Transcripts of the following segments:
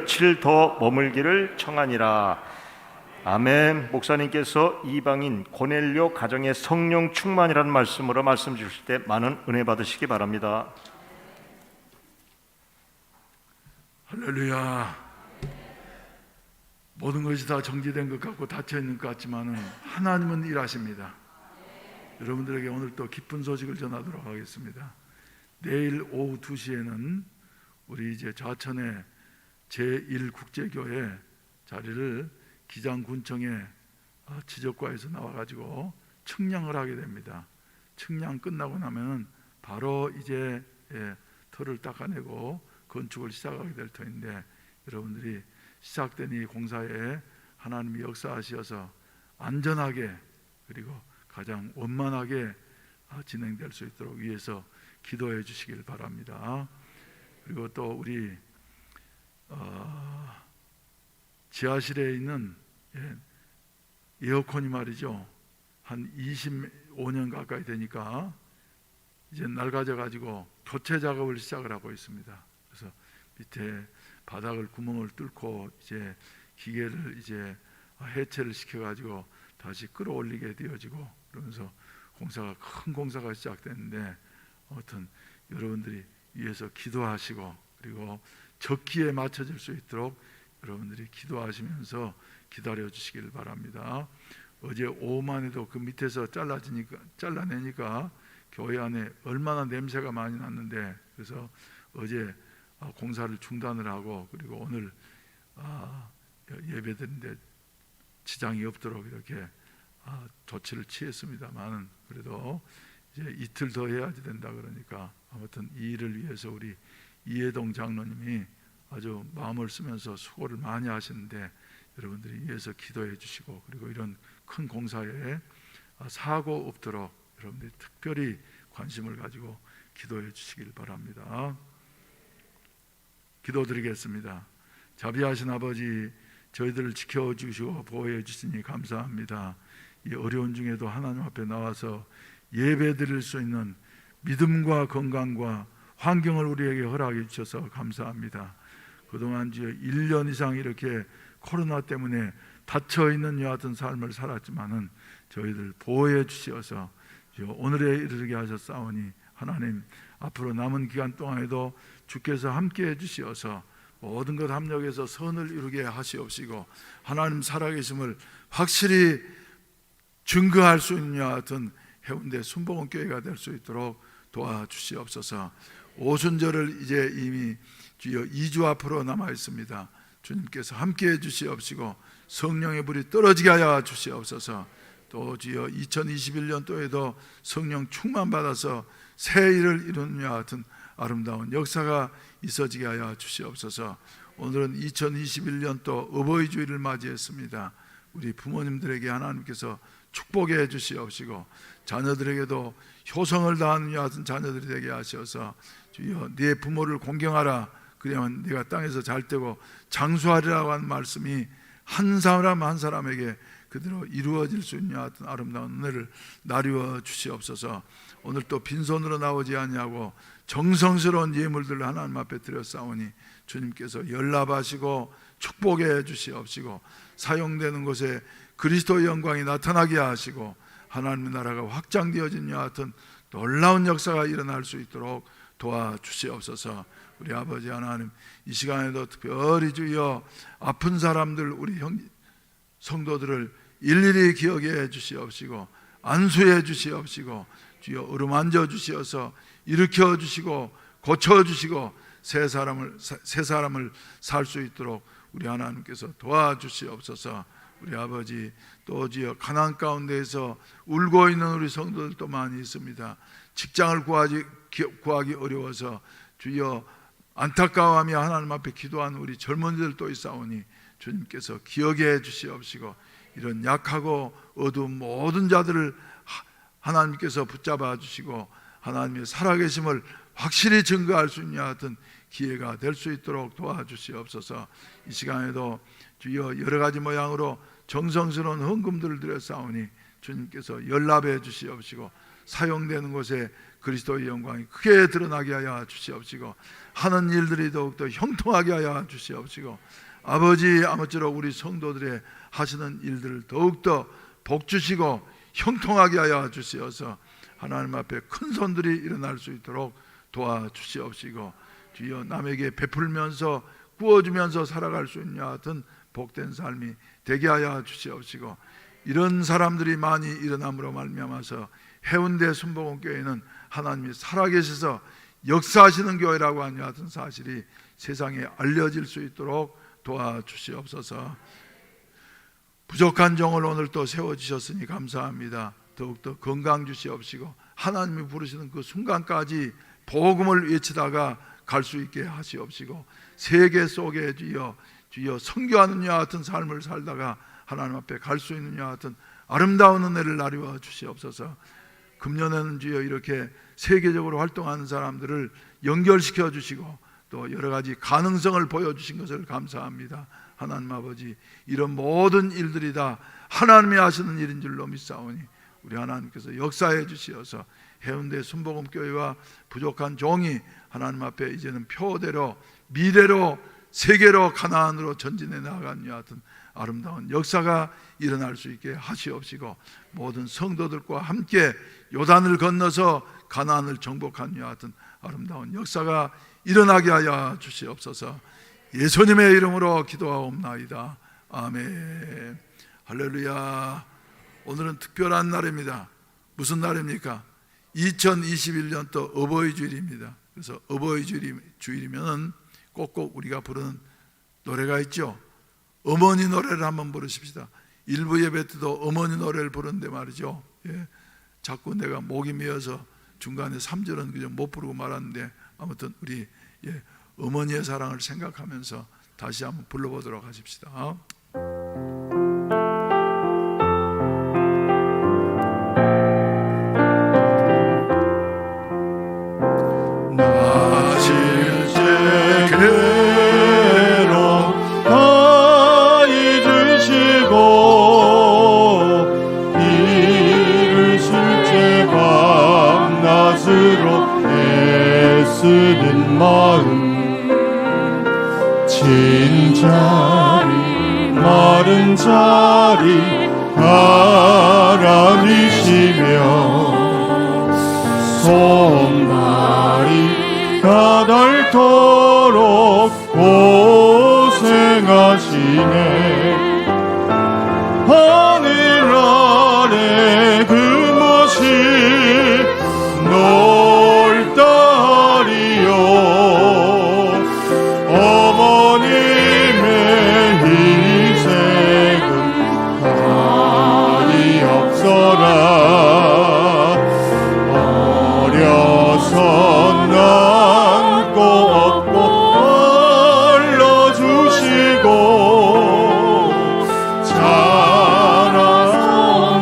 며칠 더 머물기를 청하니라. 아멘. 목사님께서 이방인 고넬료 가정의 성령 충만이라는 말씀으로 말씀 주실 때 많은 은혜 받으시기 바랍니다. 할렐루야. 모든 것이 다 정지된 것 같고 닫혀 있는 것 같지만은 하나님은 일하십니다. 여러분들에게 오늘 또 기쁜 소식을 전하도록 하겠습니다. 내일 오후 2시에는 우리 이제 좌천의 제1국제교회 자리를 기장군청의 지적과에서 나와가지고 측량을 하게 됩니다. 측량 끝나고 나면 바로 이제 터를 닦아내고 건축을 시작하게 될 터인데, 여러분들이 시작된 이 공사에 하나님이 역사하셔서 안전하게 그리고 가장 원만하게 진행될 수 있도록 위해서 기도해 주시길 바랍니다. 그리고 또 우리 지하실에 있는 에어컨이 말이죠, 한 25년 가까이 되니까 이제 낡아져 가지고 교체 작업을 시작을 하고 있습니다. 그래서 밑에 바닥을 구멍을 뚫고 이제 기계를 이제 해체를 시켜 가지고 다시 끌어올리게 되어지고, 그러면서 큰 공사가 시작됐는데, 아무튼 여러분들이 위해서 기도하시고 그리고 적기에 맞춰질 수 있도록 여러분들이 기도하시면서 기다려 주시길 바랍니다. 어제 오후만 해도 그 밑에서 잘라내니까 교회 안에 얼마나 냄새가 많이 났는데, 그래서 어제 공사를 중단을 하고 그리고 오늘 예배드리는데 지장이 없도록 이렇게 조치를 취했습니다만, 그래도 이제 이틀 더 해야지 된다 그러니까 아무튼 이 일을 위해서 우리 이해동 장로님이 아주 마음을 쓰면서 수고를 많이 하시는데, 여러분들이 위해서 기도해 주시고 그리고 이런 큰 공사에 사고 없도록 여러분들이 특별히 관심을 가지고 기도해 주시길 바랍니다. 기도드리겠습니다. 자비하신 아버지, 저희들을 지켜주시고 보호해 주시니 감사합니다. 이 어려운 중에도 하나님 앞에 나와서 예배 드릴 수 있는 믿음과 건강과 환경을 우리에게 허락해 주셔서 감사합니다. 그동안 1년 이상 이렇게 코로나 때문에 닫혀있는 이와 같은 삶을 살았지만은 저희들 보호해 주셔서 오늘에 이르게 하셨사오니, 하나님 앞으로 남은 기간 동안에도 주께서 함께해 주시어서 모든 것 합력해서 선을 이루게 하시옵시고, 하나님 살아계심을 확실히 증거할 수 있는 이와 같은 해운대 순복음교회가 될 수 있도록 도와주시옵소서. 오순절을 이제 이미 주여 2주 앞으로 남아 있습니다. 주님께서 함께해 주시옵시고 성령의 불이 떨어지게 하여 주시옵소서. 또 주여 2021년도에도 성령 충만 받아서 새 일을 이루는 이와 같은 아름다운 역사가 있어지게 하여 주시옵소서. 오늘은 2021년도 어버이 주일을 맞이했습니다. 우리 부모님들에게 하나님께서 축복해 주시옵시고 자녀들에게도 효성을 다하는 이와 같은 자녀들이 되게 하셔서 주여 네 부모를 공경하라, 그래야만 네가 땅에서 잘 되고 장수하리라고 하는 말씀이 한 사람 한 사람에게 그대로 이루어질 수 있는 같은 아름다운 은혜를 나누어 주시옵소서. 오늘 또 빈손으로 나오지 아니하고 정성스러운 예물들을 하나님 앞에 드렸사오니 주님께서 연락하시고 축복해 주시옵시고 사용되는 곳에 그리스도의 영광이 나타나게 하시고 하나님의 나라가 확장되어진 이와 같은 놀라운 역사가 일어날 수 있도록 도와주시옵소서. 우리 아버지 하나님, 이 시간에도 특별히 주여 아픈 사람들, 우리 성도들을 일일이 기억해 주시옵시고 안수해 주시옵시고 주여 어루만져 주시어서 일으켜 주시고 고쳐 주시고 새 사람을 살 수 있도록 우리 하나님께서 도와주시옵소서. 우리 아버지, 또 주여 가난 가운데에서 울고 있는 우리 성도들도 많이 있습니다. 직장을 구하기 어려워서 주여 안타까워하며 하나님 앞에 기도하는 우리 젊은이들도 있사오니 주님께서 기억해 주시옵시고 이런 약하고 어두운 모든 자들을 하나님께서 붙잡아 주시고 하나님의 살아계심을 확실히 증거할 수 있는 같은 기회가 될 수 있도록 도와주시옵소서. 이 시간에도 주여 여러 가지 모양으로 정성스러운 헌금들을 드렸사오니 주님께서 연락해 주시옵시고 사용되는 곳에 그리스도의 영광이 크게 드러나게 하여 주시옵시고, 하는 일들이 더욱더 형통하게 하여 주시옵시고, 아버지 아무쪼록 우리 성도들의 하시는 일들을 더욱더 복 주시고 형통하게 하여 주시어서 하나님 앞에 큰 손들이 일어날 수 있도록 도와주시옵시고, 주여 남에게 베풀면서 구워주면서 살아갈 수 있는 같은 복된 삶이 되게 하여 주시옵시고, 이런 사람들이 많이 일어남으로 말미암아서 해운대 순복음교회는 하나님이 살아계셔서 역사하시는 교회라고 하는 같은 사실이 세상에 알려질 수 있도록 도와주시옵소서. 부족한 종을 오늘 또 세워주셨으니 감사합니다. 더욱더 건강 주시옵시고, 하나님이 부르시는 그 순간까지 복음을 외치다가 갈 수 있게 하시옵시고, 세계 속에 주여 선교하는 이와 같은 삶을 살다가 하나님 앞에 갈 수 있는 이와 같은 아름다운 은혜를 나누어 주시옵소서. 금년에는 주여 이렇게 세계적으로 활동하는 사람들을 연결시켜 주시고 또 여러 가지 가능성을 보여주신 것을 감사합니다. 하나님 아버지, 이런 모든 일들이 다 하나님이 하시는 일인 줄로 믿사오니 우리 하나님께서 역사해 주시어서 해운대 순복음교회와 부족한 종이 하나님 앞에 이제는 표대로 미래로 세계로 가나안으로 전진해 나가는 이와 같은 아름다운 역사가 일어날 수 있게 하시옵시고, 모든 성도들과 함께 요단을 건너서 가나안을 정복한 이와 같은 아름다운 역사가 일어나게 하여 주시옵소서. 예수님의 이름으로 기도하옵나이다. 아멘. 할렐루야. 오늘은 특별한 날입니다. 무슨 날입니까? 2021년 또 어버이 주일입니다. 그래서 어버이 주일이면 꼭꼭 우리가 부르는 노래가 있죠. 어머니 노래를 한번 부르십시다. 일부 예배 때도 어머니 노래를 부르는데 말이죠. 예, 자꾸 내가 목이 메어서 중간에 3절은 그저 못 부르고 말았는데, 아무튼 우리 어머니의 사랑을 생각하면서 다시 한번 불러보도록 하십시다. 애쓰는 마음, 진 자리 마른 자리 바람이시며 손발이가 닳도록 고생하시네. 하늘 아래 그 모습 어머님의 희생은 한이 없어라. 어려서 남고 없고 얼러주시고 자라서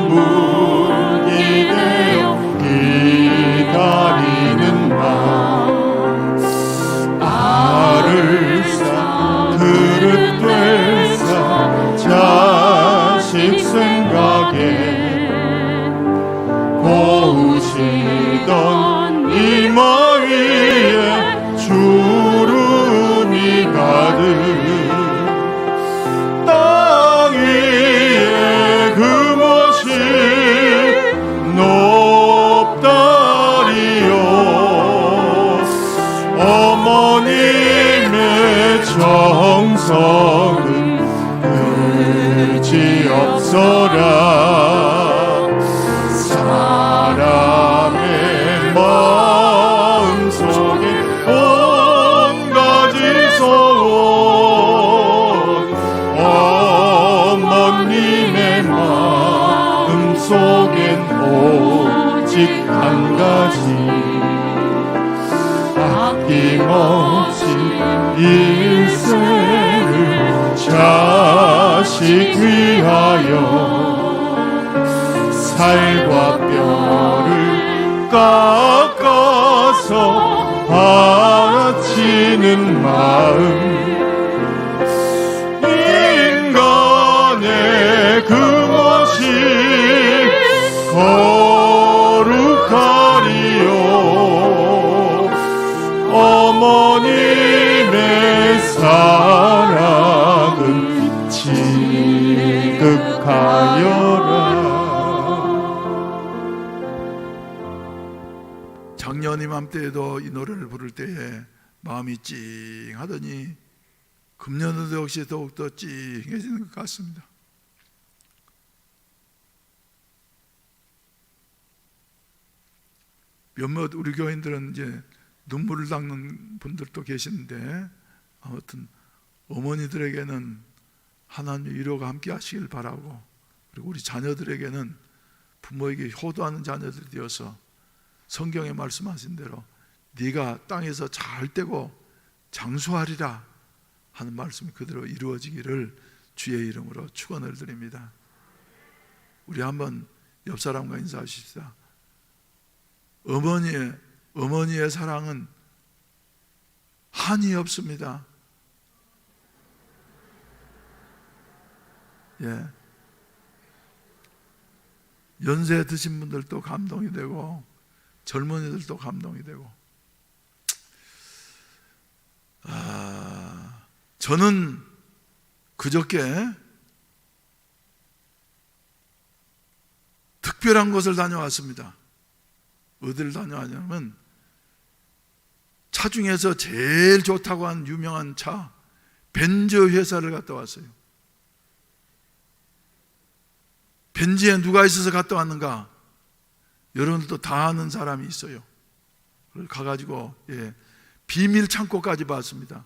물이 되어 기다리는 마음, 그릇 되사 자식 생각에 고우시던 이마 위에 주름이 가득, 땅 위에 그 모습 높다리요. 어머님의 정성은 그지없어라. 사람의 마음속에 온 가지 소원, 어머님의 마음속엔 오직 한 가지, 아낌없이 일생을 자식 위하여 살과 뼈를 깎아서 바치는 마음, 인간의 그 모습 거룩하리요. 이맘때에도 이 노래를 부를 때에 마음이 찡하더니 금년에도 역시 더욱더 찡해지는 것 같습니다. 몇몇 우리 교인들은 이제 눈물을 닦는 분들도 계시는데, 아무튼 어머니들에게는 하나님의 위로가 함께 하시길 바라고, 그리고 우리 자녀들에게는 부모에게 효도하는 자녀들이 되어서 성경에 말씀하신 대로 네가 땅에서 잘 되고 장수하리라 하는 말씀이 그대로 이루어지기를 주의 이름으로 축원을 드립니다. 우리 한번 옆 사람과 인사하십시다. 어머니의 사랑은 한이 없습니다. 예. 연세 드신 분들도 감동이 되고 젊은이들도 감동이 되고. 저는 그저께 특별한 곳을 다녀왔습니다. 어디를 다녀왔냐면 차 중에서 제일 좋다고 한 유명한 차 벤츠 회사를 갔다 왔어요. 벤츠에 누가 있어서 갔다 왔는가? 여러분들도 다 아는 사람이 있어요. 그걸 가가지고 비밀 창고까지 봤습니다.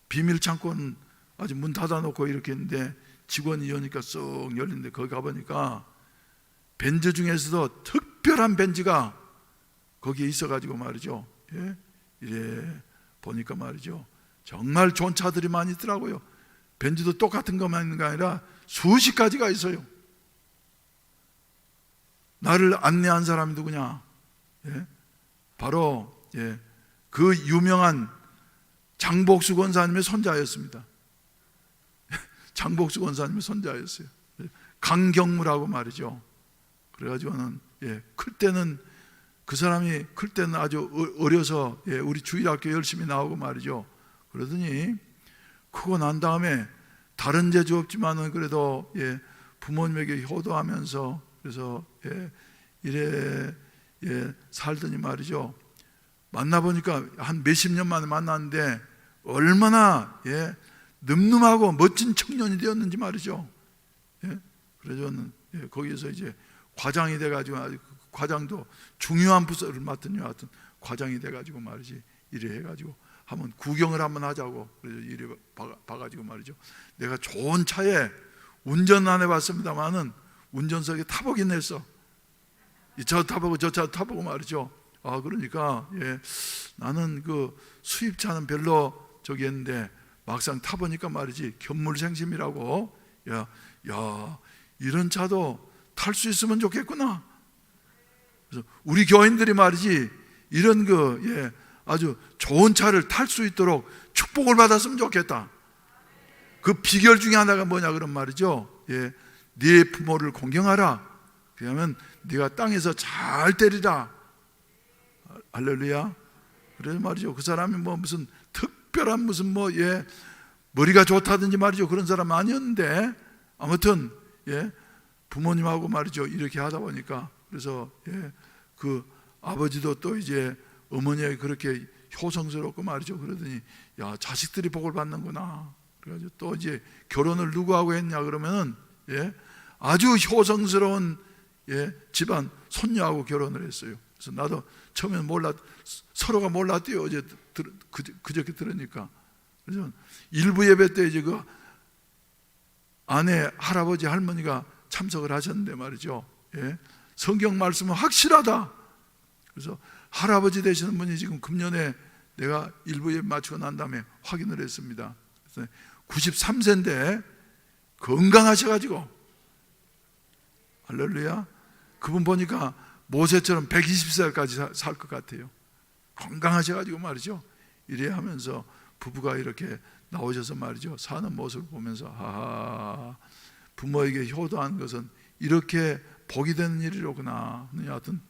비밀 창고는 아직 문 닫아놓고 이렇게 있는데 직원이 여니까 쏙 열리는데 거기 가보니까 벤츠 중에서도 특별한 벤츠가 거기에 있어가지고 말이죠. 이래 보니까 말이죠. 정말 좋은 차들이 많이 있더라고요. 벤츠도 똑같은 것만 있는 게 아니라 수십 가지가 있어요. 나를 안내한 사람이 누구냐? 바로 그 유명한 장복수 권사님의 손자였습니다. 장복수 권사님의 손자였어요. 강경무라고 말이죠. 그래가지고는 클 때는 그 사람이 클 때는 아주 어려서 우리 주일학교 열심히 나오고 말이죠. 그러더니 크고 난 다음에 다른 재주 없지만은 그래도 부모님에게 효도하면서 그래서 이래 살더니 말이죠. 만나보니까 한 몇십 년 만에 만났는데 얼마나 늠름하고 멋진 청년이 되었는지 말이죠. 그래서 저는 거기에서 이제 과장이 돼가지고 아주 과장도 중요한 부서를 맡은 여하튼 과장이 돼가지고 말이지 이래 해가지고 한번 구경을 한번 하자고 그래서 이래 봐가지고 말이죠. 내가 좋은 차에 운전 안 해봤습니다만은 운전석에 타보긴 했어. 이 차 타보고 저 차 타보고 말이죠. 그러니까 나는 그 수입차는 별로 저기 했는데 막상 타보니까 말이지 견물생심이라고. 야 이런 차도 탈 수 있으면 좋겠구나. 그래서 우리 교인들이 말이지 이런 아주 좋은 차를 탈 수 있도록 축복을 받았으면 좋겠다. 그 비결 중에 하나가 뭐냐 그런 말이죠. 네 부모를 공경하라. 그러면 네가 땅에서 잘 되리라. 할렐루야. 그래서 말이죠. 그 사람이 뭐 무슨 특별한 무슨 머리가 좋다든지 말이죠. 그런 사람 아니었는데 아무튼 부모님하고 말이죠. 이렇게 하다 보니까 그래서 그 아버지도 또 이제 어머니에게 그렇게 효성스럽고 말이죠. 그러더니 야 자식들이 복을 받는구나. 그래가지고 또 이제 결혼을 누구하고 했냐 그러면은 아주 효성스러운 집안 손녀하고 결혼을 했어요. 그래서 나도 처음에는 서로가 몰랐대요. 어제 그저께 들으니까. 그래서 일부 예배 때 이제 그 아내 할아버지 할머니가 참석을 하셨는데 말이죠. 성경 말씀은 확실하다. 그래서 할아버지 되시는 분이 지금 금년에 내가 일부 예배 마치고 난 다음에 확인을 했습니다. 그래서 93세인데 건강하셔가지고 할렐루야. 그분 보니까 모세처럼 120살까지 살 것 같아요. 건강하셔가지고 말이죠. 이래 하면서 부부가 이렇게 나오셔서 말이죠. 사는 모습을 보면서 부모에게 효도하는 것은 이렇게 복이 되는 일이로구나 하는 여하튼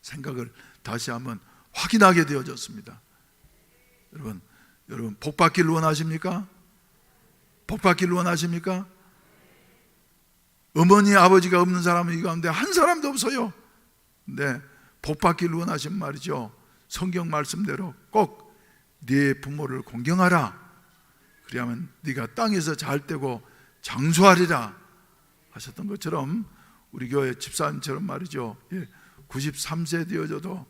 생각을 다시 한번 확인하게 되어졌습니다. 여러분 복 받기를 원하십니까? 복 받기를 원하십니까? 어머니 아버지가 없는 사람은 이 가운데 한 사람도 없어요. 근데 복 받기를 원하시면 말이죠. 성경 말씀대로 꼭 네 부모를 공경하라. 그리하면 네가 땅에서 잘 되고 장수하리라 하셨던 것처럼 우리 교회 집사님처럼 말이죠. 93세 되어져도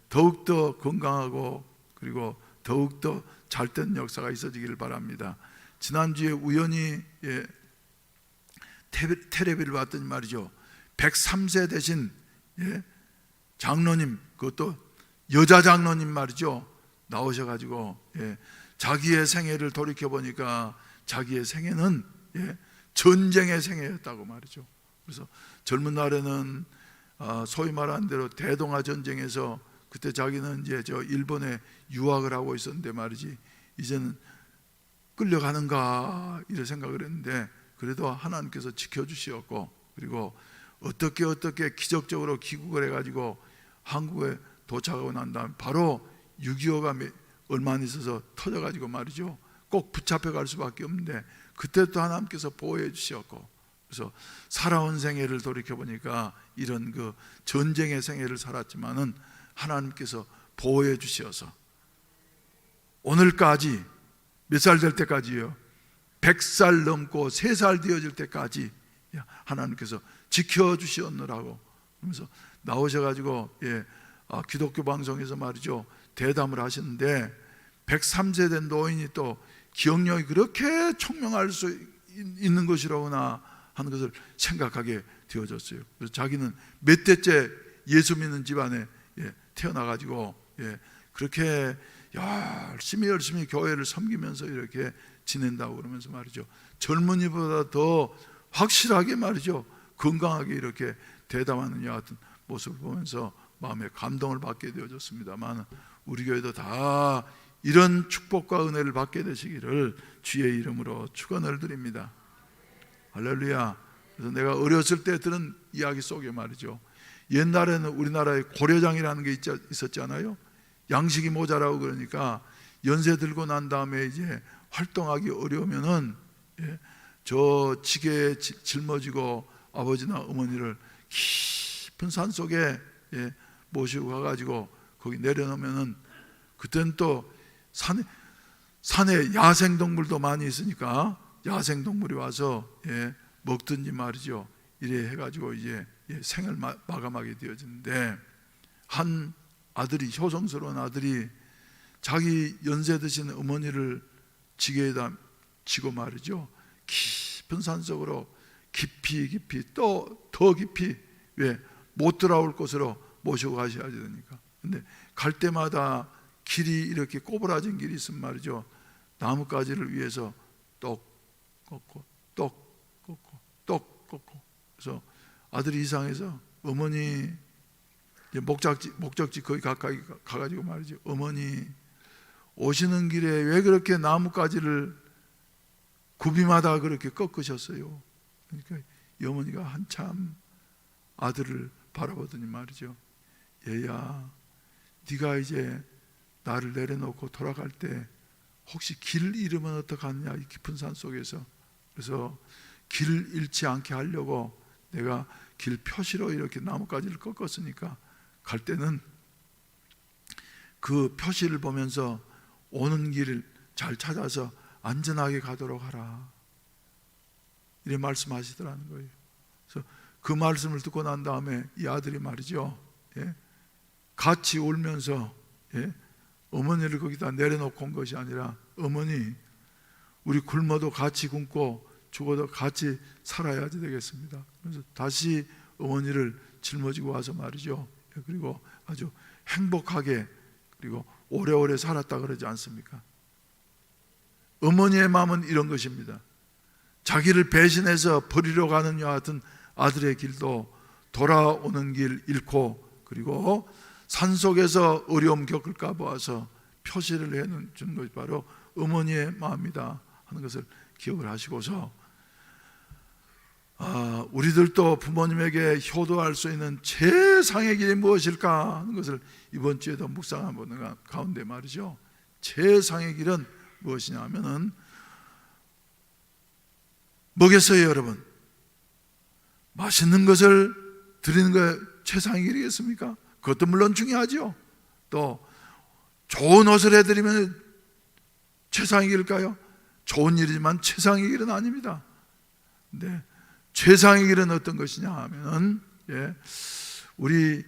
더욱더 건강하고 그리고 더욱더 잘된 역사가 있어지기를 바랍니다. 지난주에 우연히 텔레비를 봤더니 말이죠, 103세 되신 장로님, 그것도 여자 장로님 말이죠, 나오셔가지고 자기의 생애를 돌이켜보니까 자기의 생애는 전쟁의 생애였다고 말이죠. 그래서 젊은 날에는 소위 말하는 대로 대동아 전쟁에서 그때 자기는 이제 저 일본에 유학을 하고 있었는데 말이지, 이제는 끌려가는가 이런 생각을 했는데 그래도 하나님께서 지켜주시었고, 그리고 어떻게 기적적으로 귀국을 해가지고 한국에 도착하고 난 다음에 바로 6.25가 얼마 안 있어서 터져가지고 말이죠, 꼭 붙잡혀갈 수밖에 없는데 그때 또 하나님께서 보호해 주셨고, 그래서 살아온 생애를 돌이켜보니까 이런 그 전쟁의 생애를 살았지만은 하나님께서 보호해 주셔서 오늘까지 몇 살 될 때까지요? 100살 넘고 3살 되어질 때까지 하나님께서 지켜주시었느라고 그러면서 나오셔가지고 기독교 방송에서 말이죠, 대담을 하시는데 103세 된 노인이 또 기억력이 그렇게 총명할 수 있는 것이로구나 하는 것을 생각하게 되어졌어요. 그래서 자기는 몇 대째 예수 믿는 집안에 태어나가지고 그렇게 열심히 교회를 섬기면서 이렇게 지낸다고 그러면서 말이죠, 젊은이보다 더 확실하게 말이죠, 건강하게 이렇게 대담하는 이 같은 모습을 보면서 마음에 감동을 받게 되어졌습니다만, 우리 교회도 다 이런 축복과 은혜를 받게 되시기를 주의 이름으로 축원을 드립니다. 할렐루야. 그래서 내가 어렸을 때 들은 이야기 속에 말이죠, 옛날에는 우리나라에 고려장이라는 게 있었잖아요. 양식이 모자라고 그러니까 연세 들고 난 다음에 이제 활동하기 어려우면은 저 지게에 짊어지고 아버지나 어머니를 깊은 산 속에 모시고 가가지고 거기 내려놓으면은, 그때는 또 산에 야생동물도 많이 있으니까 야생동물이 와서 먹든지 말이죠, 이래 해가지고 이제 생을 마감하게 되어지는데, 한 아들이, 효성스러운 아들이 자기 연세 드신 어머니를 지게에다 지고 말이죠, 깊은 산속으로 깊이 또 더 깊이 못 돌아올 곳으로 모시고 가셔야 되니까. 근데 갈 때마다 길이 이렇게 꼬부라진 길이 있으면 말이죠, 나뭇가지를 위해서 똑 꺾고 똑 꺾고 똑 꺾고. 그래서 아들이 이상해서 어머니, 목적지 거기 가까이 가가지고 말이죠, 어머니 오시는 길에 왜 그렇게 나뭇가지를 굽이마다 그렇게 꺾으셨어요? 그러니까 이 어머니가 한참 아들을 바라보더니 말이죠, 얘야, 네가 이제 나를 내려놓고 돌아갈 때 혹시 길 잃으면 어떡하느냐, 이 깊은 산 속에서. 그래서 길 잃지 않게 하려고 내가 길 표시로 이렇게 나뭇가지를 꺾었으니까 갈 때는 그 표시를 보면서 오는 길을 잘 찾아서 안전하게 가도록 하라, 이렇게 말씀하시더라는 거예요. 그래서 그 말씀을 듣고 난 다음에 이 아들이 말이죠, 같이 울면서 어머니를 거기다 내려놓고 온 것이 아니라, 어머니 우리 굶어도 같이 굶고 죽어도 같이 살아야지 되겠습니다. 그래서 다시 어머니를 짊어지고 와서 말이죠, 그리고 아주 행복하게 그리고 오래오래 살았다 그러지 않습니까? 어머니의 마음은 이런 것입니다. 자기를 배신해서 버리러 가는 이와 같은 아들의 길도 돌아오는 길 잃고, 그리고 산속에서 어려움 겪을까 봐서 표시를 해주는 것이 바로 어머니의 마음이다 하는 것을 기억을 하시고서, 우리들도 부모님에게 효도할 수 있는 최상의 길이 무엇일까 하는 것을 이번 주에도 묵상하는 가운데 말이죠, 최상의 길은 무엇이냐 하면은 뭐겠어요 여러분? 맛있는 것을 드리는 게 최상의 길이겠습니까? 그것도 물론 중요하죠. 또 좋은 옷을 해드리면 최상의 길일까요? 좋은 일이지만 최상의 길은 아닙니다. 근데 최상의 길은 어떤 것이냐 하면은, 우리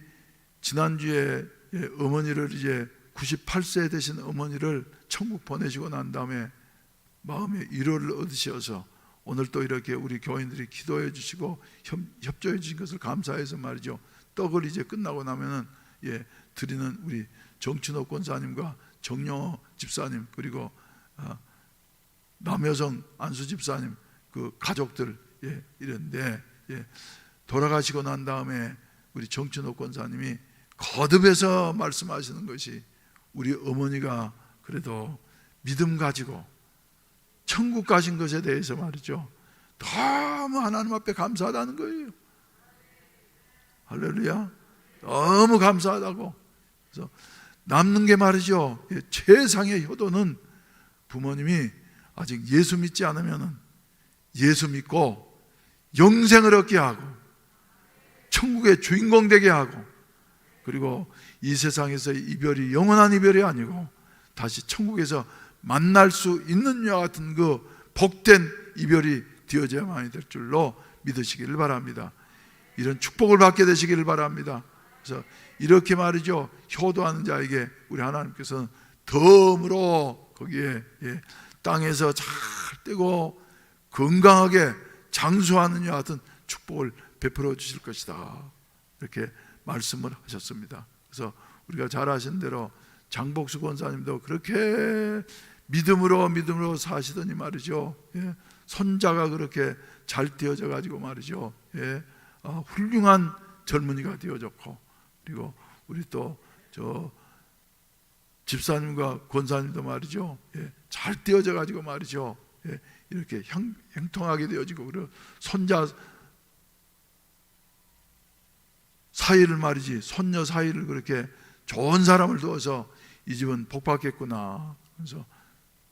지난주에 어머니를 이제 98세 되신 어머니를 천국 보내시고 난 다음에 마음의 위로를 얻으셔서 오늘 또 이렇게 우리 교인들이 기도해 주시고 협조해 주신 것을 감사해서 말이죠, 떡을 이제 끝나고 나면은 드리는 우리 정춘옥 권사님과 정영호 집사님, 그리고 남여성 안수 집사님 그 가족들 이런데, 돌아가시고 난 다음에 우리 정춘옥 권사님이 거듭해서 말씀하시는 것이, 우리 어머니가 그래도 믿음 가지고 천국 가신 것에 대해서 말이죠, 너무 하나님 앞에 감사하다는 거예요. 할렐루야. 너무 감사하다고. 그래서 남는 게 말이죠, 최상의 효도는 부모님이 아직 예수 믿지 않으면 예수 믿고 영생을 얻게 하고 천국의 주인공 되게 하고, 그리고 이 세상에서의 이별이 영원한 이별이 아니고 다시 천국에서 만날 수 있는 이와 같은 그 복된 이별이 되어져야만이 될 줄로 믿으시기를 바랍니다. 이런 축복을 받게 되시기를 바랍니다. 그래서 이렇게 말이죠, 효도하는 자에게 우리 하나님께서는 덤으로 거기에 땅에서 잘 떼고 건강하게 장수하는 이와 같은 축복을 베풀어 주실 것이다, 이렇게 말씀을 하셨습니다. 그래서 우리가 잘 아신 대로 장복수 권사님도 그렇게 믿음으로 사시더니 말이죠, 손자가 그렇게 잘 되어져 가지고 말이죠, 훌륭한 젊은이가 되어졌고, 그리고 우리 또 저 집사님과 권사님도 말이죠, 잘 되어져 가지고 말이죠, 이렇게 형통하게 되어지고, 그리고 손자 사이를 말이지, 손녀 사이를 그렇게 좋은 사람을 두어서 이 집은 복받겠구나. 그래서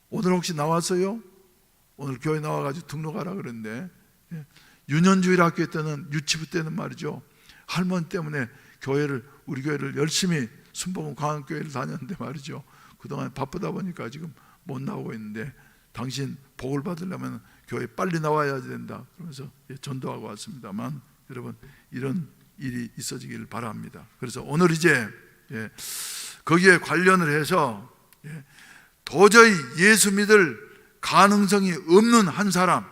오늘 혹시 나왔어요? 오늘 교회 나와가지고 등록하라 그랬는데, 유년주일 학교 때는, 유치부 때는 말이죠, 할머니 때문에 우리 교회를 열심히 순복음 광안교회를 다녔는데 말이죠, 그동안 바쁘다 보니까 지금 못 나오고 있는데, 당신 복을 받으려면 교회 빨리 나와야 된다 그러면서 전도하고 왔습니다만, 여러분 이런 일이 있어지기를 바랍니다. 그래서 오늘 이제 거기에 관련을 해서 도저히 예수 믿을 가능성이 없는 한 사람,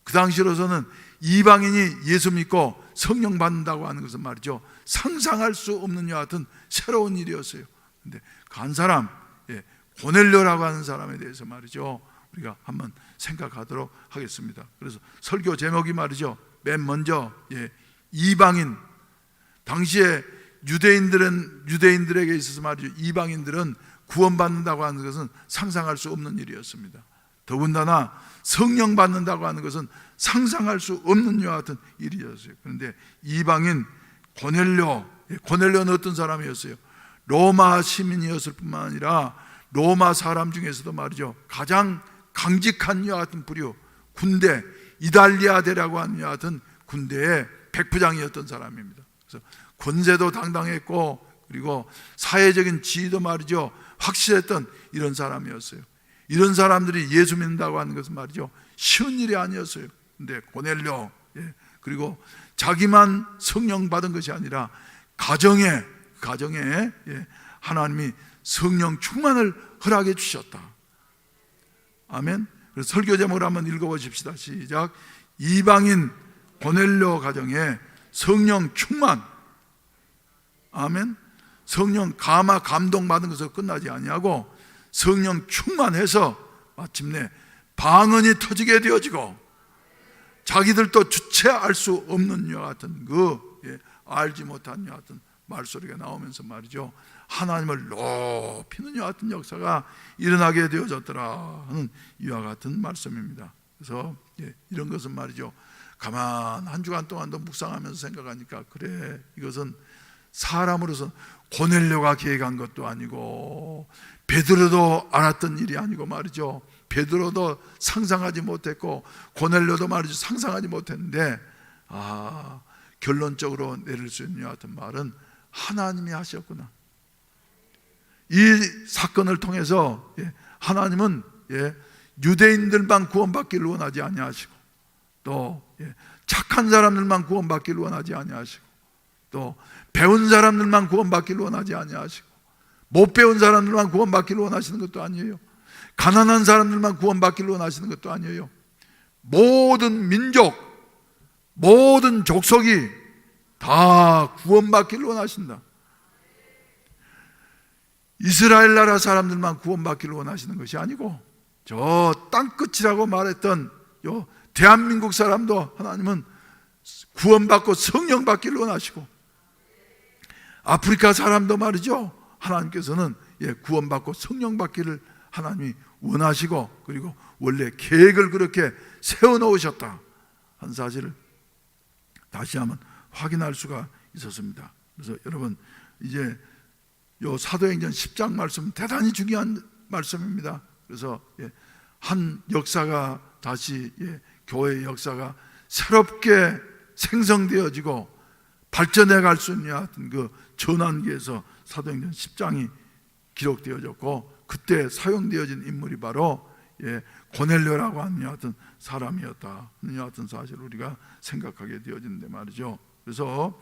그 당시로서는 이방인이 예수 믿고 성령 받는다고 하는 것은 말이죠, 상상할 수 없는 이와 같은 새로운 일이었어요. 근데 간 사람, 고넬료라고 하는 사람에 대해서 말이죠, 우리가 한번 생각하도록 하겠습니다. 그래서 설교 제목이 말이죠, 맨 먼저 이방인, 당시에 유대인들에게 있어서 말이죠, 이방인들은 구원받는다고 하는 것은 상상할 수 없는 일이었습니다. 더군다나 성령 받는다고 하는 것은 상상할 수 없는 이와 같은 일이었어요. 그런데 이방인 고넬료는 어떤 사람이었어요? 로마 시민이었을 뿐만 아니라 로마 사람 중에서도 말이죠, 가장 강직한 이와 같은 부류, 군대, 이달리아 대라고 하는 이와 같은 군대의 백부장이었던 사람입니다. 그래서 권세도 당당했고, 그리고 사회적인 지위도 말이죠, 확실했던 이런 사람이었어요. 이런 사람들이 예수 믿는다고 하는 것은 말이죠, 쉬운 일이 아니었어요. 근데 고넬료, 그리고 자기만 성령 받은 것이 아니라 가정에 하나님이 성령 충만을 허락해 주셨다. 아멘. 그래서 설교 제목을 한번 읽어보십시다. 시작. 이방인 고넬료 가정에 성령 충만. 아멘. 성령 감동 받은 것으로 끝나지 아니하고 성령 충만해서 마침내 방언이 터지게 되어지고, 자기들도 주체할 수 없는 이와 같은 알지 못한 이와 같은 말소리가 나오면서 말이죠, 하나님을 높이는 이와 같은 역사가 일어나게 되어졌더라 하는 이와 같은 말씀입니다. 그래서 이런 것은 말이죠, 가만 한 주간 동안도 묵상하면서 생각하니까, 그래, 이것은 사람으로서 고넬료가 계획한 것도 아니고 베드로도 알았던 일이 아니고 말이죠, 베드로도 상상하지 못했고 고넬료도 말이죠, 상상하지 못했는데, 결론적으로 내릴 수 있는 것 같은 말은 하나님이 하셨구나. 이 사건을 통해서 하나님은 유대인들만 구원받기를 원하지 아니하시고, 또 착한 사람들만 구원받기를 원하지 아니하시고, 또 배운 사람들만 구원받기를 원하지 아니하시고, 못 배운 사람들만 구원받기를 원하시는 것도 아니에요. 가난한 사람들만 구원받기를 원하시는 것도 아니에요. 모든 민족, 모든 족속이 다 구원받기를 원하신다. 이스라엘 나라 사람들만 구원받기를 원하시는 것이 아니고, 저 땅끝이라고 말했던 요 대한민국 사람도 하나님은 구원받고 성령 받기를 원하시고, 아프리카 사람도 말이죠, 하나님께서는 구원받고 성령 받기를 하나님이 원하시고, 그리고 원래 계획을 그렇게 세워놓으셨다 한 사실을 다시 한번 확인할 수가 있었습니다. 그래서 여러분, 이제 요 사도행전 10장 말씀 대단히 중요한 말씀입니다. 그래서 한 역사가 다시 교회의 역사가 새롭게 생성되어지고 발전해 갈 수 있는 하여튼 그 전환기에서 사도행전 10장이 기록되어졌고, 그때 사용되어진 인물이 바로 고넬료라고 하는 여하튼 사람이었다 하는 여하튼 사실을 우리가 생각하게 되어진데 말이죠. 그래서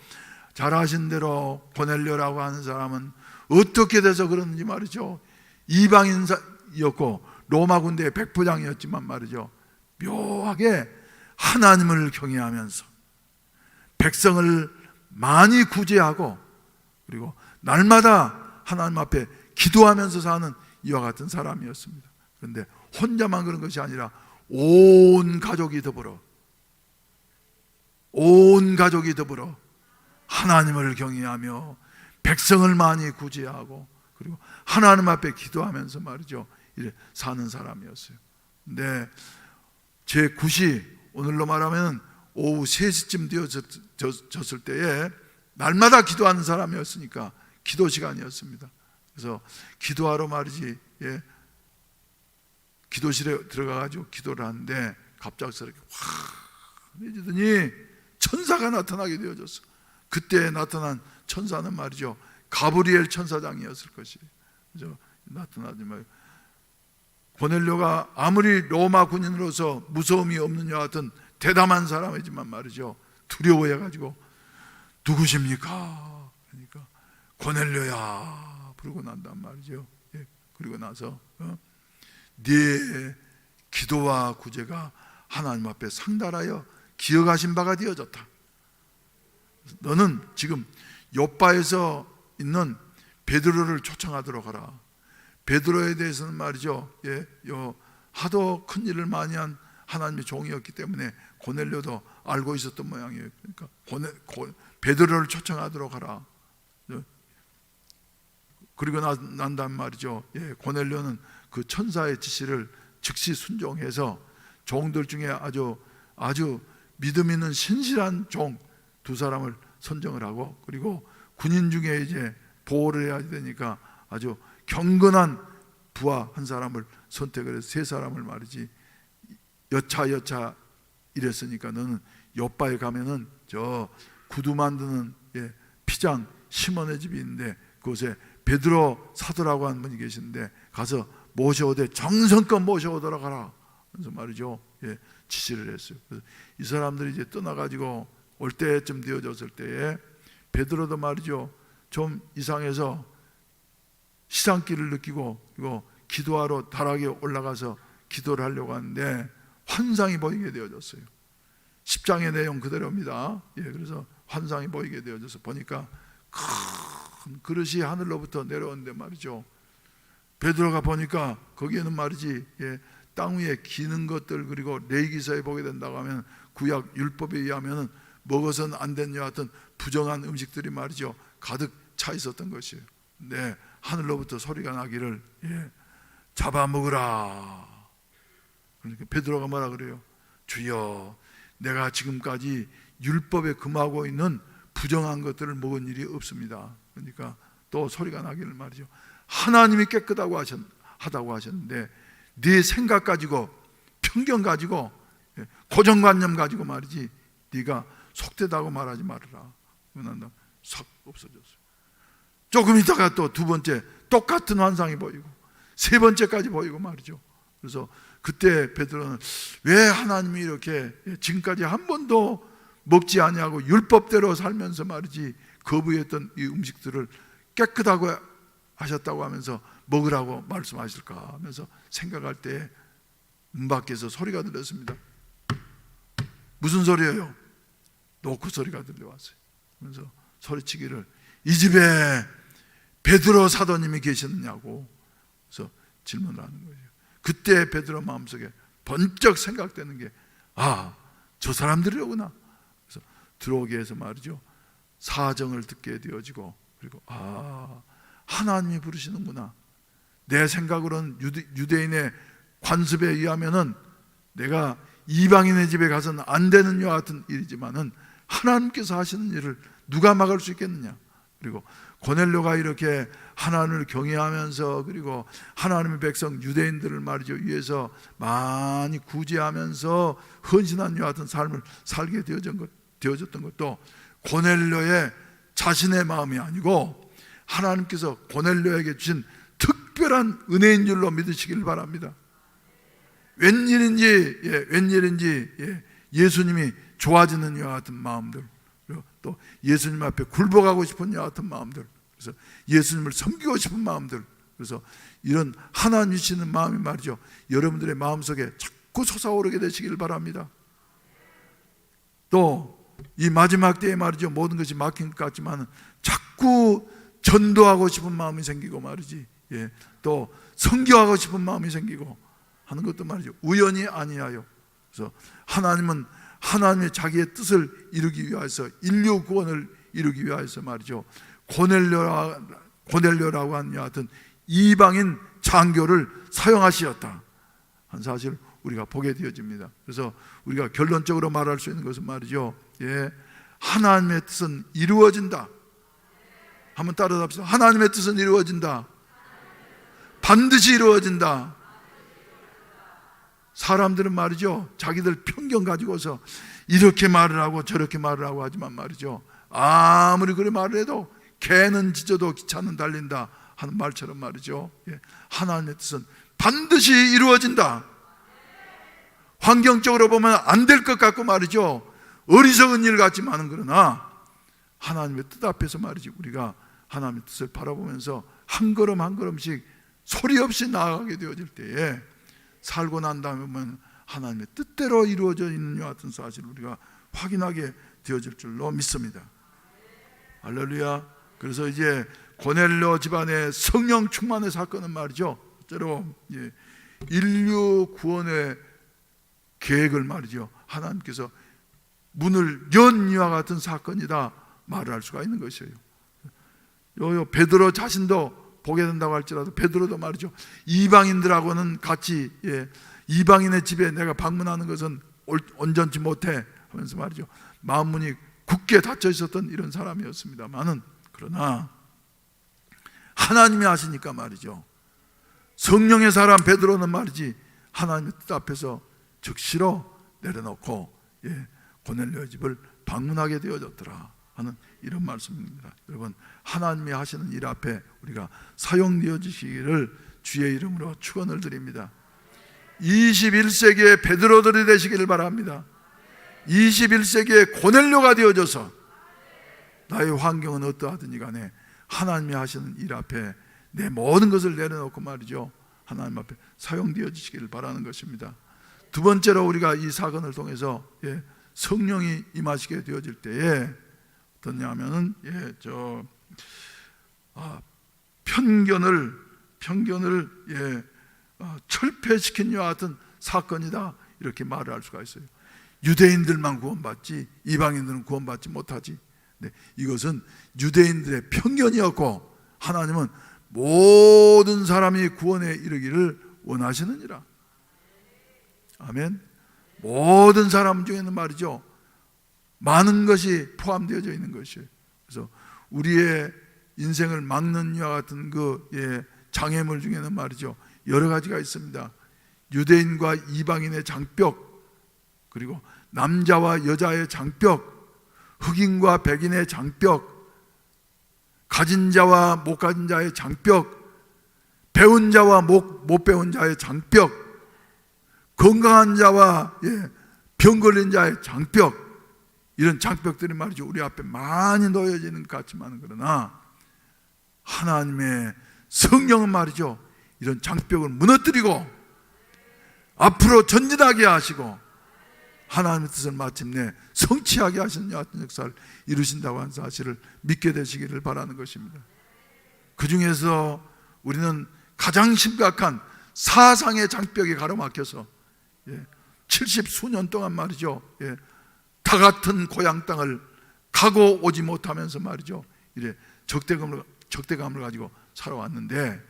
잘 아신 대로 고넬료라고 하는 사람은 어떻게 돼서 그러는지 말이죠, 이방인이었고 로마 군대의 백부장이었지만 말이죠, 묘하게 하나님을 경외하면서 백성을 많이 구제하고, 그리고 날마다 하나님 앞에 기도하면서 사는 이와 같은 사람이었습니다. 그런데 혼자만 그런 것이 아니라 온 가족이 더불어 하나님을 경외하며 백성을 많이 구제하고, 그리고 하나님 앞에 기도하면서 말이죠, 이래 사는 사람이었어요. 근데 제 9시, 오늘로 말하면 오후 3시쯤 되어졌을 때에 날마다 기도하는 사람이었으니까 기도 시간이었습니다. 그래서 기도하러 말이지, 기도실에 들어가가지고 기도를 하는데 갑작스럽게 해지더니 천사가 나타나게 되어졌어. 그때 나타난 천사는 말이죠, 가브리엘 천사장이었을 것이에요. 그래서 나타나지 말고, 고넬료가 아무리 로마 군인으로서 무서움이 없는 여하튼 대담한 사람이지만 말이죠, 두려워해가지고 누구십니까? 그러니까 고넬료야 부르고 난단 말이죠. 그리고 나서 네 기도와 구제가 하나님 앞에 상달하여 기억하신 바가 되어졌다. 너는 지금 요바에서 있는 베드로를 초청하도록 하라. 베드로에 대해서는 말이죠, 하도 큰 일을 많이 한 하나님의 종이었기 때문에 고넬료도 알고 있었던 모양이에요. 그러니까 베드로를 초청하도록 하라. 그리고 난 다음 말이죠, 고넬료는 그 천사의 지시를 즉시 순종해서 종들 중에 아주 믿음 있는 신실한 종 2사람을 선정을 하고, 그리고 군인 중에 이제 보호를 해야 되니까 아주 경건한 부하 1사람을 선택을 해서 3사람을 말이지, 여차 이랬으니까 너는 요바에 가면은 저 구두 만드는 피장 시몬의 집이 있는데 그곳에 베드로 사도라고 하는 분이 계시는데 가서 모셔오되 정성껏 모셔오도록 하라. 그래서 말이죠, 지시를 했어요. 그래서 이 사람들이 이제 떠나가지고 올 때쯤 되어졌을 때에 베드로도 말이죠, 좀 이상해서 시상길을 느끼고, 그리고 기도하러 다락에 올라가서 기도를 하려고 하는데 환상이 보이게 되어졌어요. 10장의 내용 그대로입니다. 그래서 환상이 보이게 되어져서 보니까 큰 그릇이 하늘로부터 내려오는데 말이죠, 베드로가 보니까 거기에는 말이지, 땅 위에 기는 것들, 그리고 레위기서에 보게 된다고 하면 구약 율법에 의하면 먹어서는 안 되는 여하튼 부정한 음식들이 말이죠 가득 차 있었던 것이에요. 근데 하늘로부터 소리가 나기를 잡아먹으라. 그러니까 베드로가 뭐라 그래요? 주여, 내가 지금까지 율법에 금하고 있는 부정한 것들을 먹은 일이 없습니다. 그러니까 또 소리가 나기를 말이죠, 하나님이 깨끗하고 하다고 하셨는데 네 생각 가지고, 편견 가지고, 고정관념 가지고 말이지 네가 속되다고 말하지 말아라. 그러고 난 다음 싹 없어졌어요. 조금 있다가 또 두 번째 똑같은 환상이 보이고 세 번째까지 보이고 말이죠. 그래서 그때 베드로는 왜 하나님이 이렇게 지금까지 한 번도 먹지 아니하고 율법대로 살면서 말이지 거부했던 이 음식들을 깨끗하고 하셨다고 하면서 먹으라고 말씀하실까 하면서 생각할 때 문 밖에서 소리가 들렸습니다. 무슨 소리예요? 노크 소리가 들려왔어요. 그래서 소리치기를 이 집에 베드로 사도님이 계시느냐고 그래서 질문을 하는 거예요. 그때 베드로 마음속에 번쩍 생각되는 게 저 사람들이로구나. 그래서 들어오게 해서 말이죠. 사정을 듣게 되어지고 그리고 하나님이 부르시는구나. 내 생각으로는 유대인의 관습에 의하면은 내가 이방인의 집에 가서는 안 되는 이와 같은 일이지만은 하나님께서 하시는 일을 누가 막을 수 있겠느냐. 그리고 고넬료가 이렇게 하나님을 경외하면서 그리고 하나님의 백성 유대인들을 말이죠 위해서 많이 구제하면서 헌신한 이와 같은 삶을 살게 되어졌던 것도 고넬료의 자신의 마음이 아니고 하나님께서 고넬료에게 주신 특별한 은혜인 줄로 믿으시길 바랍니다. 웬일인지 예수님이 좋아지는 이와 같은 마음들, 그리고 또 예수님 앞에 굴복하고 싶은 이와 같은 마음들, 그래서 예수님을 섬기고 싶은 마음들, 그래서 이런 하나님 주시는 마음이 말이죠 여러분들의 마음속에 자꾸 솟아오르게 되시길 바랍니다. 또 이 마지막 때에 말이죠 모든 것이 막힌 것 같지만 자꾸 전도하고 싶은 마음이 생기고 말이지 또 선교하고 싶은 마음이 생기고 하는 것도 말이죠 우연이 아니하여. 그래서 하나님은 하나님의 자기의 뜻을 이루기 위해서 인류 구원을 이루기 위해서 말이죠 고넬료라고 하는 여하튼 이방인 장교를 사용하시었다 한 사실을 우리가 보게 되어집니다. 그래서 우리가 결론적으로 말할 수 있는 것은 말이죠 하나님의 뜻은 이루어진다. 한번 따라 합시다. 하나님의 뜻은 이루어진다. 반드시 이루어진다. 사람들은 말이죠 자기들 편견 가지고서 이렇게 말을 하고 저렇게 말을 하고 하지만 말이죠 아무리 그래 말을 해도 개는 짖어도 기차는 달린다 하는 말처럼 말이죠 하나님의 뜻은 반드시 이루어진다. 환경적으로 보면 안 될 것 같고 말이죠 어리석은 일 같지만은 그러나 하나님의 뜻 앞에서 말이지 우리가 하나님의 뜻을 바라보면서 한 걸음 한 걸음씩 소리 없이 나아가게 되어질 때에 살고 난 다음에 보면 하나님의 뜻대로 이루어져 있는 것 같은 사실을 우리가 확인하게 되어질 줄로 믿습니다. 할렐루야. 그래서 이제 고넬료 집안의 성령 충만의 사건은 말이죠 실제로 인류 구원의 계획을 말이죠 하나님께서 문을 연 이와 같은 사건이다 말을 할 수가 있는 것이에요. 베드로 자신도 보게 된다고 할지라도 베드로도 말이죠 이방인들하고는 같이 이방인의 집에 내가 방문하는 것은 온전치 못해 하면서 말이죠 마음문이 굳게 닫혀 있었던 이런 사람이었습니다만은 그러나 하나님이 하시니까 말이죠 성령의 사람 베드로는 말이지 하나님의 뜻 앞에서 즉시로 내려놓고 고넬료 집을 방문하게 되어졌더라 하는 이런 말씀입니다. 여러분 하나님이 하시는 일 앞에 우리가 사용되어 주시기를 주의 이름으로 축원을 드립니다. 21세기의 베드로들이 되시기를 바랍니다. 21세기의 고넬료가 되어져서 나의 환경은 어떠하든지 간에 하나님이 하시는 일 앞에 내 모든 것을 내려놓고 말이죠 하나님 앞에 사용되어 주시기를 바라는 것입니다. 두 번째로 우리가 이 사건을 통해서 성령이 임하시게 되어질 때에 어떠냐면은 편견을 철폐시킨 이와 같은 사건이다 이렇게 말을 할 수가 있어요. 유대인들만 구원받지 이방인들은 구원받지 못하지. 이것은 유대인들의 편견이었고 하나님은 모든 사람이 구원에 이르기를 원하시느니라. 아멘. 모든 사람 중에는 말이죠 많은 것이 포함되어져 있는 것이에요. 그래서 우리의 인생을 막는 이와 같은 장애물 중에는 말이죠 여러 가지가 있습니다. 유대인과 이방인의 장벽, 그리고 남자와 여자의 장벽, 흑인과 백인의 장벽, 가진 자와 못 가진 자의 장벽, 배운 자와 못 배운 자의 장벽, 건강한 자와 병 걸린 자의 장벽, 이런 장벽들이 말이죠 우리 앞에 많이 놓여지는 것 같지만, 그러나 하나님의 성령은 말이죠 이런 장벽을 무너뜨리고 앞으로 전진하게 하시고 하나님의 뜻을 마침내 성취하게 하시는 여하튼 역사를 이루신다고 하는 사실을 믿게 되시기를 바라는 것입니다. 그 중에서 우리는 가장 심각한 사상의 장벽에 가로막혀서 70수년 동안 말이죠 다 같은 고향 땅을 가고 오지 못하면서 말이죠 이래 적대감을 가지고 살아왔는데,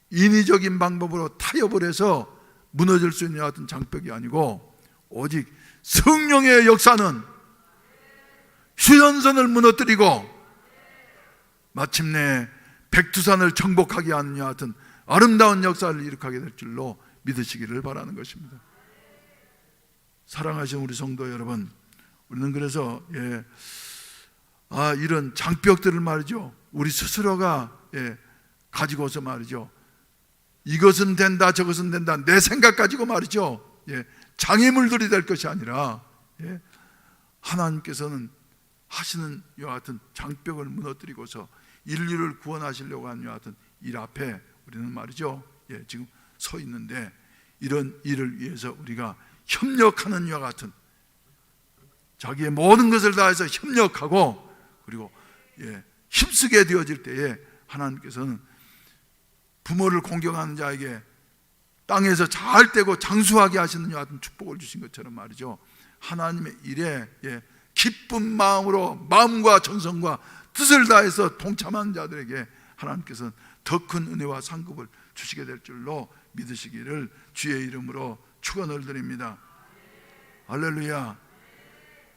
인위적인 방법으로 타협을 해서 무너질 수 있는 여하튼 장벽이 아니고 오직 성령의 역사는 휴전선을 무너뜨리고 마침내 백두산을 정복하게 하는 여하튼 아름다운 역사를 일으키게 될 줄로 믿으시기를 바라는 것입니다. 사랑하시는 우리 성도 여러분, 우리는 그래서 이런 장벽들을 말이죠 우리 스스로가 가지고서 말이죠 이것은 된다 저것은 된다 내 생각 가지고 말이죠 장애물들이 될 것이 아니라 하나님께서는 하시는 이와 같은 장벽을 무너뜨리고서 인류를 구원하시려고 하는 이와 같은 일 앞에 우리는 말이죠 지금 서 있는데, 이런 일을 위해서 우리가 협력하는 이와 같은 자기의 모든 것을 다해서 협력하고 그리고 힘쓰게 되어질 때에 하나님께서는 부모를 공경하는 자에게 땅에서 잘 되고 장수하게 하시는 이와 같은 축복을 주신 것처럼 말이죠 하나님의 일에 기쁜 마음으로 마음과 정성과 뜻을 다해서 동참하는 자들에게 하나님께서는 더 큰 은혜와 상급을 주시게 될 줄로 믿으시기를 주의 이름으로 축원을 드립니다. 할렐루야.